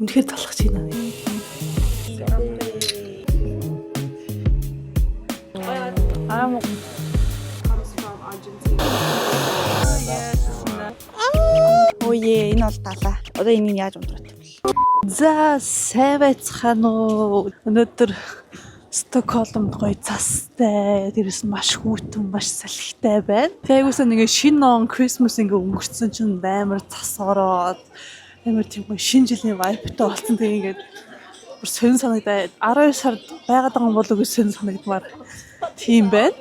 Үнэхээр талах чинь байна. Comes from Argentina. Оо ээ, энэ бол далаа. Одоо энийг яаж ундрах вэ? За сайн байцгаана уу. Өнөөдөр Стокгольмд гоё цастай, дээрээс нь маш хүйтэн, маш салхитай байна. Тэгээс нэг шинэ он Christmas ингээ өнгөрцөн чинь амар цас ороод амар тийм гоё шинэ жилийн vibe-тай болсон. Тэгээ ингээд бүр сонь санагдаад 12 сард байгаад байгаа болов уу гэж сонь санагдмаар тийм байна.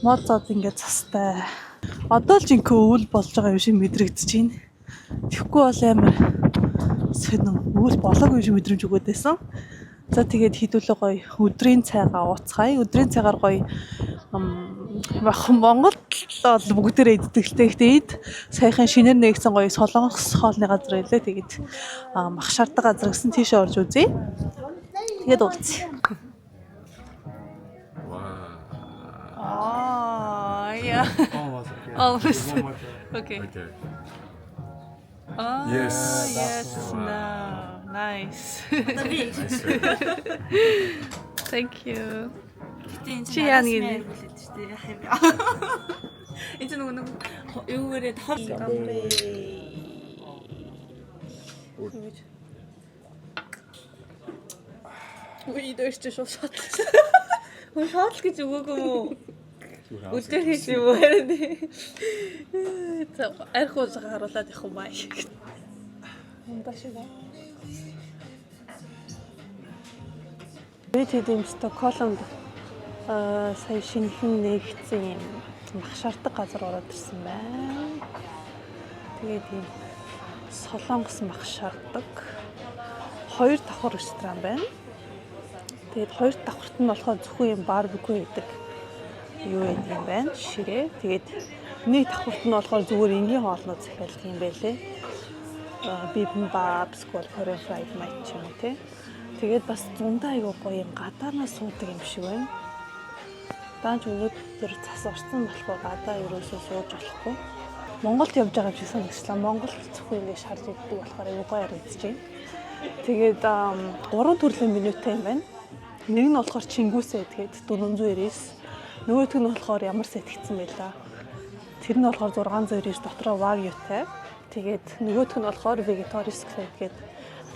Моцод ингээ цастай. Одоо л жинхэнэ өвөл болж байгаа юм шиг мэдрэгдэж байна. Тэгэхгүй бол амар сонин өвөл болоогүй юм шиг мэдрэмж өгöd байсан. За тэгээд хідүүлээ гоё өдрийн цайгаа ууцгаая. Өдрийн цайгаар гоё Монголд бол бүгдээрээ иддэгтэй. Гэхдээ эд саяхан шинээр нээгдсэн гоё солонгос хоолны газар байлаа. Тэгээд мах шаарддаг газар гэсэн тийшээ орж үзье. Тэгээд уулзъя. Oh, yeah. Almost. Okay. Oh, Yes. yes. No. Nice. Thank you. Чи яа нэг Энэ ч нэг юу гэрээд хол Үгүй дөрч шууд. Хөө шаал гэж өгөөгүй юм уу? Үлдэр хийх юм уу харин. архиус харуулад явах юм бай. Би тийм Стокгольмд сая шинэхэн нээгдсэн юм мах шаарддаг газар ороод ирсэн байна. Тэгээд тийм солонгос мах шаарддаг 2 давхар ресторан байна. Тэгээд 2 давхарт нь болохоор зөвхөн юм барбекю хийдэг юу гэдэг юм байна. Ширээ. Тэгээд нэг давхарт нь болохоор зүгээр энгийн хоолнууд захиалдаг юм байлээ. Bibimbap, Korean fried match юм тий. Тэгээд бас зундаа айгуу гоё юм гадаанаас суудаг юм шиг байна. Даанч өнөөдөр цас орсон болохоор гадаа ерөөсөө сууж болохгүй. Монголд явж байгаа юм шиг санагчлаа. Монголд зөвхөн ингэ шарж иддэг болохоор айгуу гоё харагдаж байна. Тэгээд 3 төрлийн менютэй юм байна. Нэг нь болохоор чингүсээ тэгээд 490. Нөгөөх нь болохоор ямар сет гэсэн байлаа. Тэр нь болохоор 690 дотроо вагютай. Тэгээд нөгөөх нь болохоор vegetarian salad гэдэг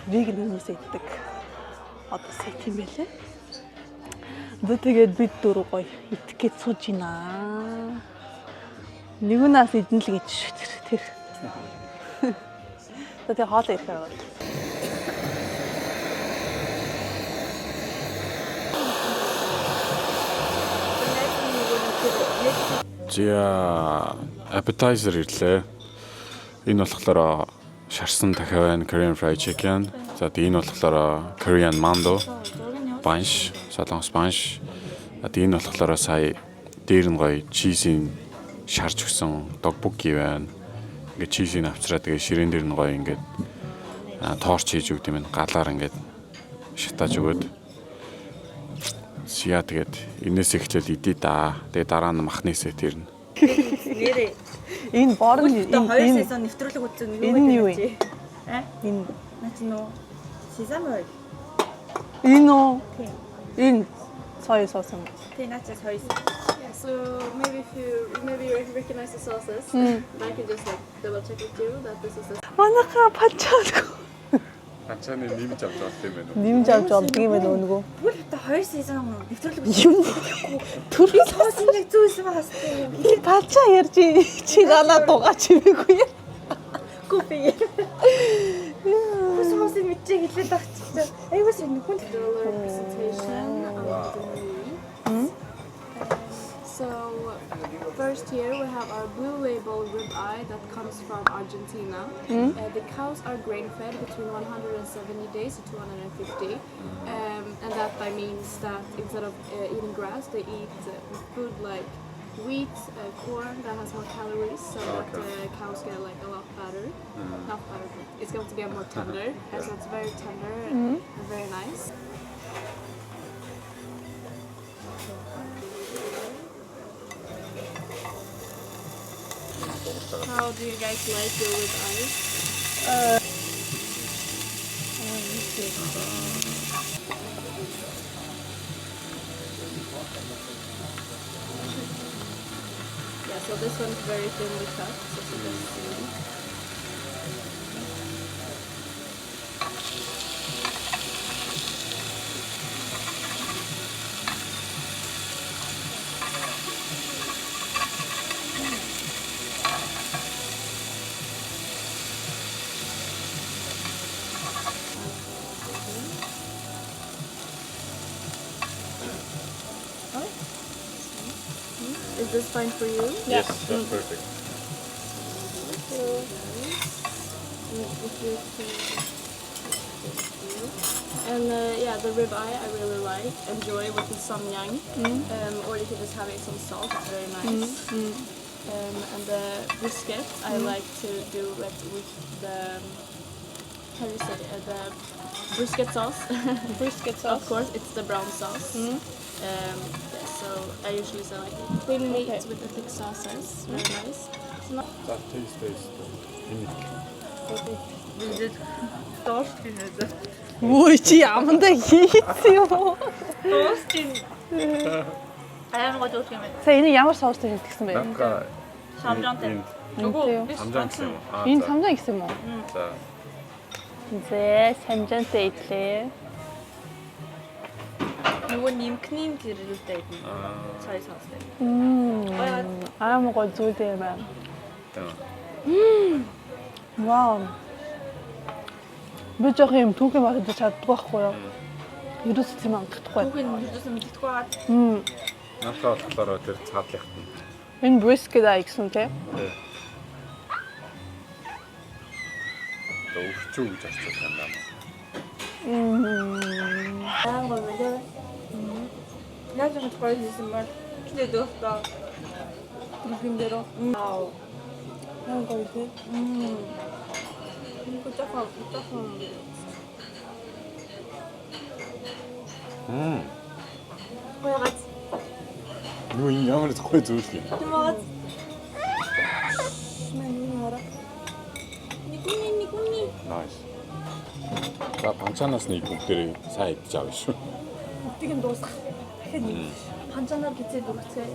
vegan хүмүүс иддэг. Одоо сет юм байлээ. Тэгээд бид дөрөв гоё идэх гэж сууж байна. Нэгнээс идэн л гэж шүү тэр. Тэгээд хоол ихээр бол. За appetizer ирлээ. Энэ болохоор шарсан дахиа байна, Korean fried chicken. За энэ болохоор Korean mando, банш, солонгос банш. Энэ болохоор сая дээр нь гоё чизийн шарж өгсөн dogboki байна. Ингээ чизийг авчраад тэгээ ширээн дээр нь гоё ингээд торч хийж өгд юм. Галаар ингээд шатааж өгöd. Яа тэгээд энэс ихтэл идэ да. Тэгээ дараа нь махны сет ирнэ. нэрээ. Энэ борн Энэ 2 сезон нэвтрүүлэг үзсэн Энэ юу вэ? Энэ Наач нөө сезам ойл. энэ үү? Энэ соёо соус юм. Тэ наач соёо. Yeah, so maybe you recognize the sauces. I can just like double check with you that this is the Манайха пачаалгүй. Ачааны нэмж авч байгаа юм байна уу? Нэмж авч болдго юм байна нөгөө. Бүр та 2 сезон нэвтрүүлэг үзсэн. Төрхий Соос нэг зүүсэн хастай. пача ярьж чи ганаа дугаа чимээгүй. Купи. Соос мэдээ хэлээд багчаа. Айгуус энэ хүн presentation of the meat. So first here we have our blue label ribeye that comes from Argentina. The cows are grain fed between 170 days to 250, and that by means that instead of eating grass they eat food like wheat, corn that has more calories, so that cows get like a lot fatter. Not fatter, but it's going to get more tender, so it's very tender and very nice. How do you guys like your ribeye? Yeah, so this one's very thinly cut, so it's the best thing. Is this fine for you? Yes, that's perfect. And yeah, the ribeye I really like. Enjoy with the samyang. Or you can just have it some salt. It's very nice. And the brisket I like to do it with the how do you say it? The brisket sauce. Brisket sauce. Of course, it's the brown sauce. Yeah, so I usually say like thin meat with the thick sauces. Very nice. It's not За taste. Ингээд доош гинэ. Үй чи ямандаа хийсэн юм уу? Доош гин. Аймаг доош юм байна. Сая энэ ямар соустой хийдгсэн бэ? Нака Самжантай. Үгүй. самжан гэсэн юм. Энэ самжан гэсэн юм уу? За. Зэ самжантай идлээ. Нөгөө нимкнийн гэрэлтэй юм. Цай сонстой. Аймаг гоо зүйлтэй юм байна. Тийм. Вау. Би жоох юм түүхэн багт чаддгүй байхгүй юу? Ерөөс тийм амтдаггүй. Түүхэн юусэн мэддэхгүй байгаа. Нака болохоор тэр цаадлахт нь. Энэ brisket аа гэсэн тий. Өвчүү гэж асууж байна. Аймаг мэдээ. Яаж юм гоё хийсэн мөр. Кино дөөхдөө. Түүхэн дээр. Вау. Аймаг гоё тий. Утахан. Гоёгац. Юу энэ ямар зохой зүйл юм. Тэмээд. Никуни. Nice. За панчанаас нэг бүгдээрээ сайн идэж авна шүү. Бүгдийг нь дуусгах. Дахиад нэг панчанаар гизээд өгцөө.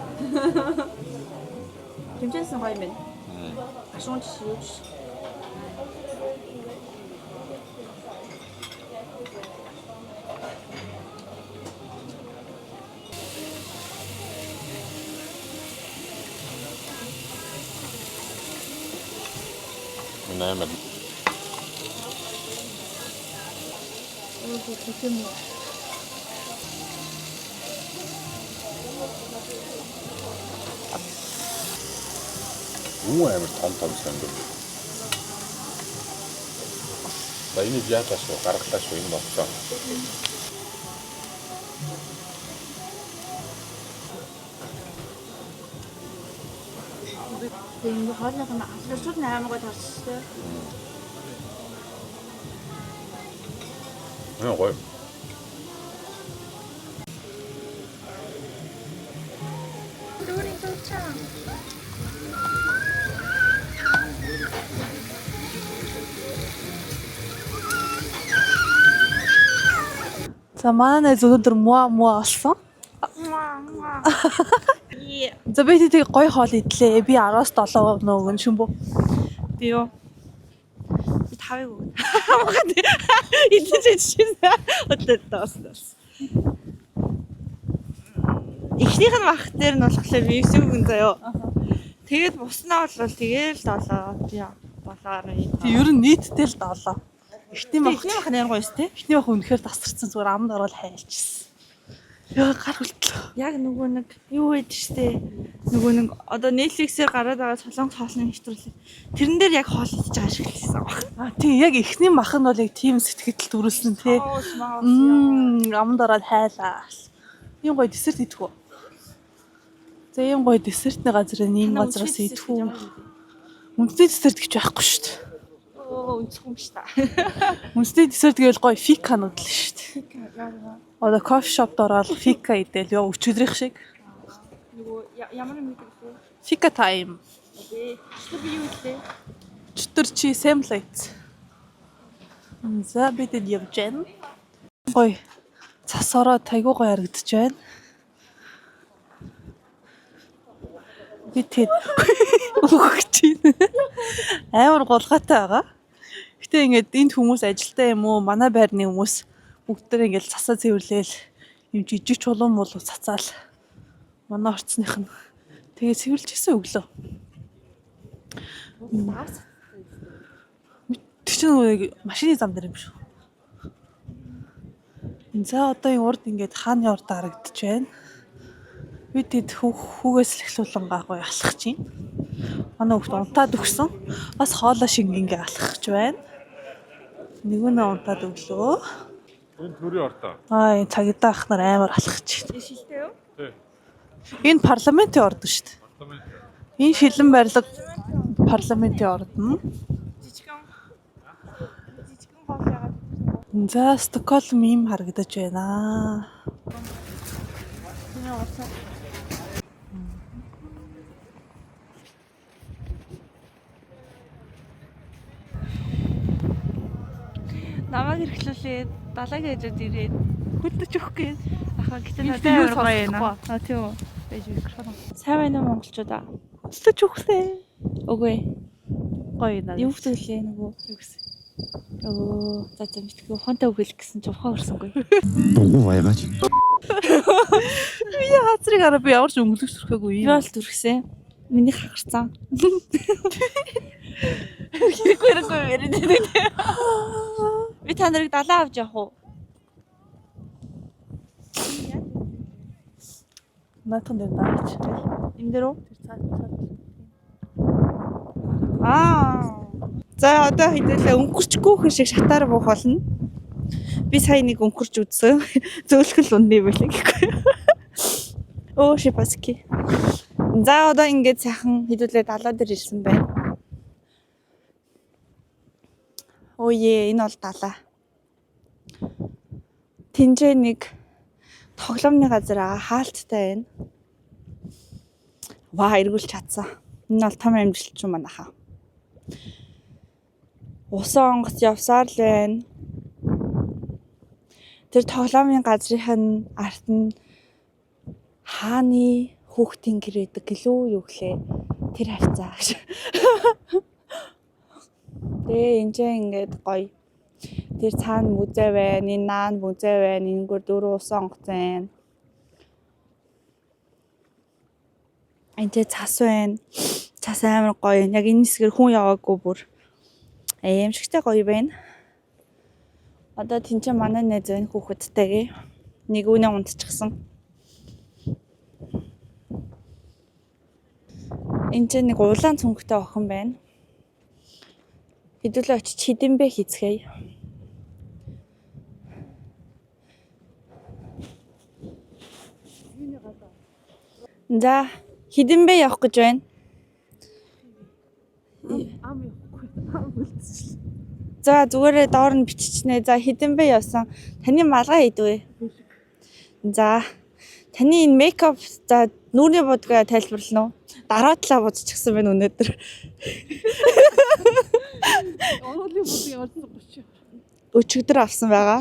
Тэмцээсэн гоё юм байна. Ашуун чиш. Наймаа. Уу амар том сандаг. За энийг яатаа шүү, гаргалтаа шүү энэ болцоо. Энэ хоолойг нь асуурчуд аймагад харчихсан. Гоё. За манай зөвхөн муа болсон. За би тэг гоё хоол идлээ. Би 10-7% нөгөн шүмбүү. Би юу? Би 5-ыг өгнө. Идэж чинь. Өдөр тооснос. Эхнийх нь мах дээр нь болохоор би 9 өгнө заяо. Тэгээд буснаа бол тэгээл 7. Би болоор нь. Тэг ер нь нийтдээ л 7. Эхний мах Эхнийх нь ямар гоё сте? эхний мах үнэхээр тасарсан зүгээр амд орол хайлчсан. Яа гар хөлтлөө. Яг нөгөө нэг юу вэ штэ. Нөгөө нэг одоо Netflix-ээр гараад байгаа солонгос хоолны нэвтрүүлэг. Тэрэн дээр яг хоол идэж байгаа шиг хэлсэн баг. Тийм яг эхний мах нь бол яг тийм сэтгэл төрүүлсэн тий. Амд орол хайлаа. Ийм гоё десерт идэх үү? За ийм гоё десертны газар ийм газараас идэх үү? Үнэтэй десерт гэж байхгүй шүү дээ. Өнцөх юм ш та. Үнэтэй десерт гэвэл гоё фиканууд л шүү дээ. Одоо кофе шопд ороод фика идэл ёо өчигдрийнх шиг. Нөгөө ямар юм гэдэг вэ? Фика тайм. Би юу илээ? 4 чи semlate. За бид энэ явж байна. Гоё. Цас ороо тайгуу гоё харагдаж байна. Би тэд өгч байна. Амар гулгаатай байгаа. Гэтэ ингээд энд хүмүүс ажилтаа юм уу? Манай байрны хүмүүс бүгдээр ингээд цасаа цэвэрлээл юм жижиг чулуун болов цацаал. Манай орцных нь тэгээ цэвэрлж гисэн өглөө. Тэр чинь нэг машины зам дээр юм шүү. За одоо энэ урд ингээд хааны урд харагдаж байна. Би тэд хүүгээс л эхлүүлэн гаагүй алхаж чинь. Манай хүүхд унтаад өгсөн. Бас хоолоо шиг ингээ алхаж байна. Нэгүнээ унтаад өглөө. Энэ төрийн ортоо. Энэ цагидаа ах нар амар алхаж байна. Шилтэй юу? Тий. Энэ парламентын орд шүү дээ. Энэ шилэн барилга парламентын орд нь. Жижигхэн хоол яагаад. За Стокгольм юм харагдаж байна. Намайг эрхлүүлээд далайг хажууд ирээд хүлдэж өгөх гээд ахаа гэтээ надад амар гоё байна. Тийм үү. Бэж микрофон. Сайн байна уу монголчуудаа? Хүлдэж өгсэй. Үгүй. Гоё наа. Юу хөтөлөө нөгөө юу гэсэн. За мэдгүй ухаантай үгэлэх гэсэн ч ухаан өрсөнгүй. Дугуй байгаач. Би хацрыг араа би ямар ч өнгөлөж төрхөөгүй Би юм. бол дүрхсэн. Миний хагарцсан. Хэрэггүй яриад. Би та нарыг далаа авч явах уу? Наатан дээр даач. Энд дээр үү? Тэр цаад. За одоо хэдүүлээ өнгөрчгүй хүн шиг шатаар буух болно. Би сая нэг өнгөрч үзсэн. Зөөлхөл ундны байлаа гэхгүй. Оо шипаски. За одоо ингээд сайхан хэдүүлээ далаа дээр ирсэн байна. Оо энэ бол далаа. Тинжээ нэг тоглоомны газар хаалттай байна. Ваа эргүүлж чадсан. Энэ бол том амжилт юм манайхаа. Усан онгоц явсаар л байна. Тэр тоглоомын газрын арт нь хааны хүүхдийн гэр байдаг гэлөө юу гэлээ. Тэр хавцаа гэж. Тэгээ энэ ингээд гоё. Тэр цаана мүзээ байна, энэ наан мүзээ байна, энэгээр дөрөв усан онгоц байна. Энд цас байна. Цас амар гоё. Яг энэ хэсгээр хүн яваагүй бүр аимшигтай гоё байна. Одоо тэнцээ манай найз байна хүүхэдтэйгээ. Нэг үнэ унтчихсан. Энд нэг улаан цүнхтэй охин байна. Хэдүүлээ очиж хідэнбэ хийцгээе. За хідэнбэ явах гэж байна. За зүгээрээ доор нь биччихнэ. За хідэнбэ явсан. Таны малгай хийдвэ. За таны энэ мейкап за нүүрний будгаа тайлбарлана уу? Дараа талаа будчихсан байна өнөөдөр. Оруулын бүлэг явуулсан 30. Өчигдөр авсан байгаа.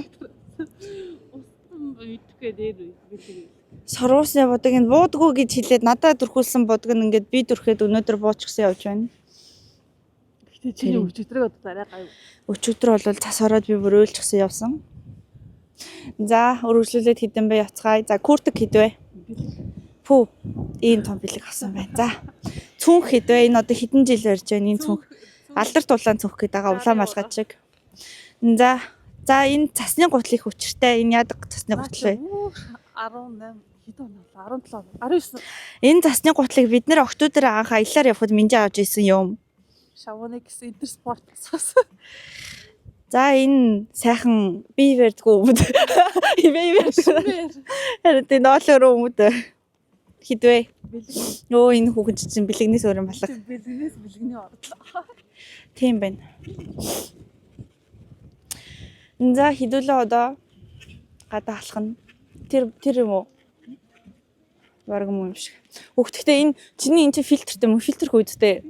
Устан үйдэхгээ дээр билээ. Сорвусны будаг энэ буудгүй гэж хэлээд надад дүрхүүлсэн будаг нь ингээд би дүрхээд өнөөдөр буучихсан явж байна. Гэтэ чиний өчигдрийг одоо арай гайв. Өчигдөр бол цас ороод би бүр өөлчихсэн явсан. За өргөжлүүлээд хідэн бай яцгаая. За куртэг хідвэ. Пүү ийм том бэлэг авсан байна. За цүнх хідвэ. Энэ одоо хэдэн жил барьж байна энэ цүнх. Алдар тулаан цүнх гэдэг байгаа улаан малгай шиг. За энэ цасны гутлыг хүчтэй. Энэ яадаг цасны гутал вэ? 18 хэд он вэ? 17 он. 19. Энэ цасны гутлыг бид нэр октоудэр анх аялаар явхад минжээ авч ирсэн юм. Шавны гэсэн интерспорт цас. За энэ сайхан бие барьдгүй өмд. Бие барьдгүй. Харин энэ оолоор өмд хідвэ. Нөө энэ хүүхэн чинь бэлэгнээс өөр юм балах. Бэлгнээс бэлгний ордлоо. Тийм байна. За хідүүлээ одоо гадаа алхна. Тэр юм уу? Бараг юм шиг. Гэхдээ энэ чиний энэ фильтртэй юм уу? Фильтр хүйдтэй.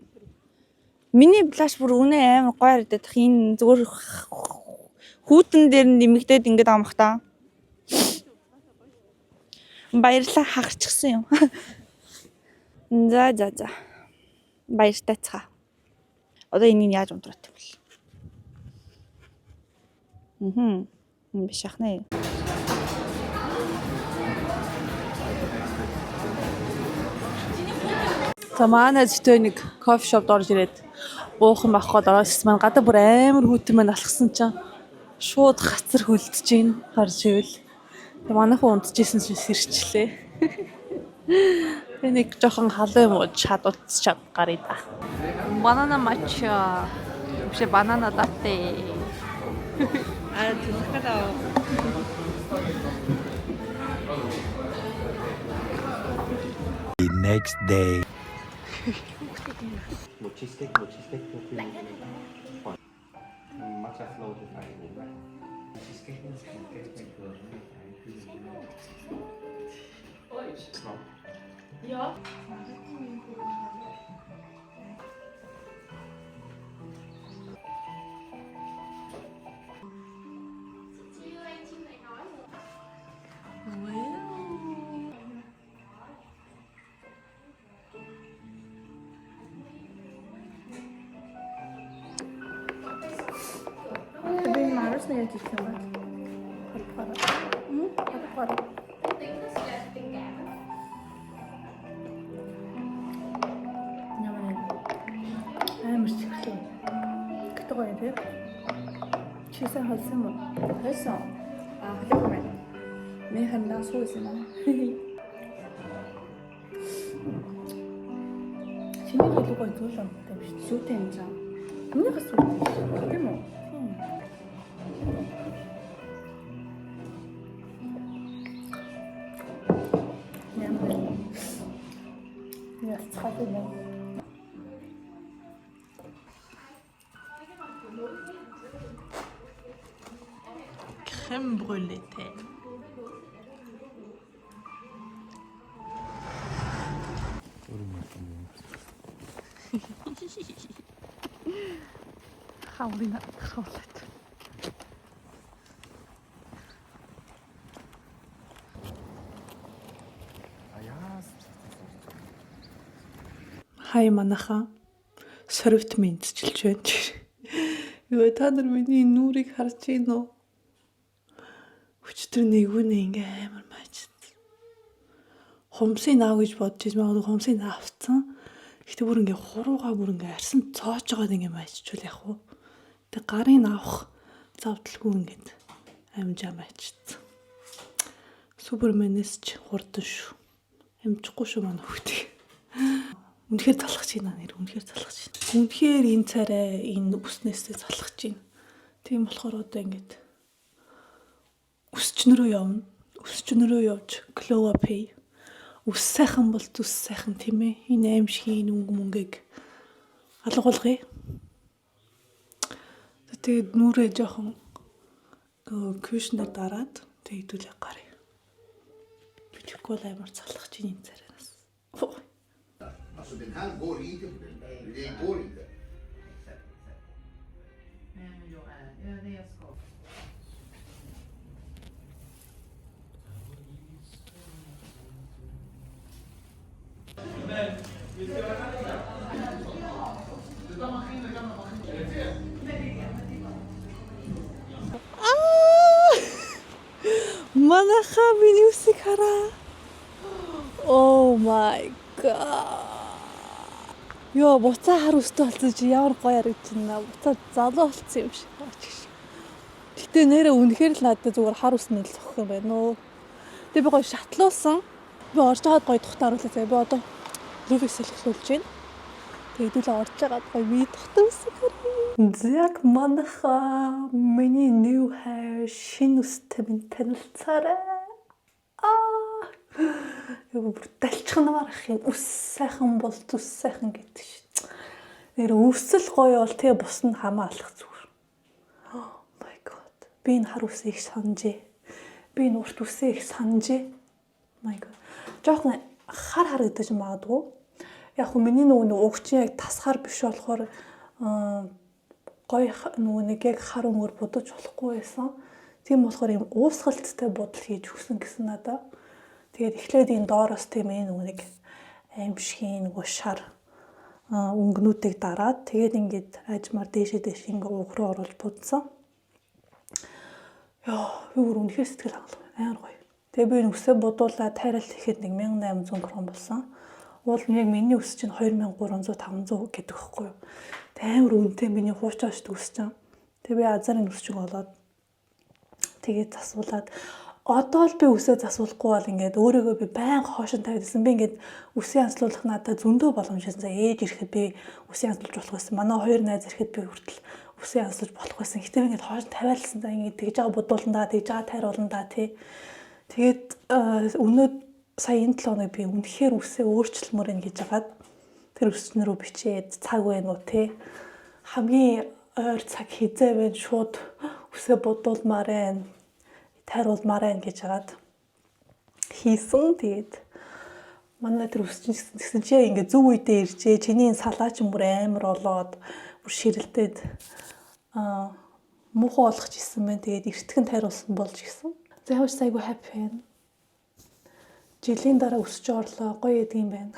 Миний блаш бүр үнэ амар гоё харагдах. Энэ зүгээр Хүүтэн дээр нь нэмэгдээд ингээд амхтаа. Баярлалаа хагарчихсан юм. За. Баяртай цаа. Одоо энийг яаж унтраах юм бэл? Энэ биш ахнаа. За манай зөтөө нэг кофе шопд орж ирээд буухан бахад ороос маань гадаа бүр амар хүүтэн маань алхсан чинь шууд гацар хөлдөж гин харж ивэл. Тэг манайхан унтчихсэн чинь сэрчлээ. Тэг нэг жоохон халуун муу чадварч чад гарыг да. Банана матча. Вообще банана латте. The next day. Một cheesecake matcha flow thì phải uống này. Cheesecake bình thường Амар чихлээ. Гэтэ гоё тий. Чисэн халсан мó. Байсан. Халах юм. Миний хандаа суусан юм. Чиний илүү гоё зүйл юм байна шүү дээ. Сүүтэй юм жаа. Миний хас үү? Тийм үү? Я цахална. Crème brûlée thé. Хавлина хавлат. Хай манаха сорвт мэдчилж байна. Юу та нар миний нүрийг харж байна уу? Өчтөр нэгүнээ ингээ амар маач. Хумсыг наав гэж бодож байсан. Хумсыг наавцсан. Гэхдээ бүр ингээ хуруугаа бүр ингээ арсан цоож байгаад ингээ мааччул яг уу. Тэг гарын авах завдалгүй ингээд амжаа маачсан. Суперменэс ч хурдан шүү. Амжихгүй шүү манай хүүхдээ. Үнэхээр залхаж байна нэр үнэхээр залхаж байна. Үнэхээр энэ царай энэ үснээсээ залхаж байна. Тийм болохоор одоо ингээд өсчнөрөө явна. Өсчнөрөө явж glow up хий. Үс сайхан бол зүс сайхан тийм ээ. Энэ аимшигын мөнгөг алгуулгая. Тэгээд нүрээ жоохон кюшнээр дараад тэгдүүлээ гарыг. Бичггүй амар залхаж байна энэ царайнаас. Alltså den här går inte på den där. Det går inte. Манаха миний үсийг хараа. Oh my god. Йоо, буцаа хар өстө болсон чи ямар гоё харагдчихна. Буцаа залуу болсон юм шиг. Гэтэ нэрээ үнэхээр л надад зүгээр хар өснө л зохих юм байна нөө. Тэгээ би гоё шатлуулсан. Би орж байгаад гоё тухтааруулаа. Би одоо лүвийг салхилуулж байна. Тэгдүүлээ орж байгаад гоё ми тухтаасан хэрэг. Зяк манаха миний new hair шинэ үстэй минь танилцаарай. Бүр далчхнаар ах юм. Үс сайхан бол зүс сайхан гэдэг шин. Нэр өвсөл гоё бол тэгээ бус нь хамаалах зүгээр. Oh my god. Би энэ хар үсийг санджээ. Би энэ урт үсийг санджээ. My god. Жохон хар харагдаж магадгүй. Яг хөө миний нөгөө өгчин яг тасгаар биш болохоор гоё нөгөө нэг яг хар өнгөөр будаж болохгүй байсан. Тийм болохоор юм уусгалттай будал хийж өгсөн гэсэн надаа. Тэгээд эхлээд энэ доороос тийм ээ нөгөө нэг аимшигын нөгөө шар өнгнүүдийг дараад тэгээд ингээд ажмаар дээшээ ингээ уг руу оруулж будсан. Яа, би бүр үнэхээр сэтгэл хангалуун амар гоё. Тэгээ би нүсээ будуулаад тайралт хийхэд 1800 крон болсон. Уул нь яг миний үс чинь 2300 500 гэдэг хэвгүй юу. Амар үнэтэй миний хуучаач үс чинь. Тэгээ би азарын үс чинь болоод тэгээд засуулаад одоо л би үсээ засуулахгүй бол ингээд өөрийгөө би байнга хоошин тавьдсан. Би ингээд үсээ янзлуулах надад зөндөө боломжтой. За ээж ирэхэд би үсээ янзлуулж болох байсан. Манай хоёр найз ирэхэд би хүртэл үсээ янзлуулж болох байсан. Гэтэ би ингээд хоошин тавиалсан. За ингээд тэгж байгаа будуулна да, тэгж байгаа тайруулна да тий. Тэгээд өнөө сая энэ 7 хоног би үнэхээр үсээ өөрчлөлмөр ин гэж хагаад тэр өснөрөө бичээд цаг байна уу тий. Хамгийн ойр цаг хизээ байна шууд үсээ будуулмаар байна. Тайруулмаар байна гэж хагаад хийсэн. Тэгээд манай тэр үсчин гэсэн чи ингээ зөв үедээ иржээ. Чиний салаач бүр амар болоод бүр ширэлдээд муухай болгож исэн байна. Тэгээд эртгэн тайруулсан болж гисэн. За хөөс айгу happy байна. Жилийн дараа өсөж орлоо. Гоё яд юм байна.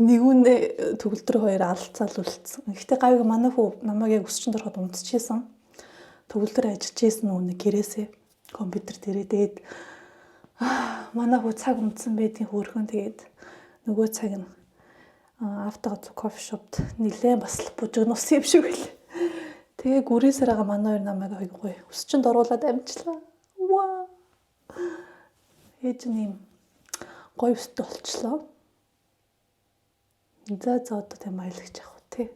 Нэгүнээ төгөлдөр хоёр алцаал үлдсэн. Гэхдээ гавьг манай хүү намайг яг өсчин дороход унтчихсан. Төгөлдөр ажиллаж исэн нүг гэрээсээ компьютер дээрээ тэгээд манай хүү цаг унтсан байдгийн хөөрхөн тэгээд нөгөө цаг нь автогоц кофе шопт нилээн бас бужигнус юм шиг байлаа. Тэгээ гүрийн сарага манай хоёр намайг гоё өсчин доруулаад амжлаа. Вау. Ээж нэм гоё өстэй болчлоо. За одоо тийм аялагч явах тий.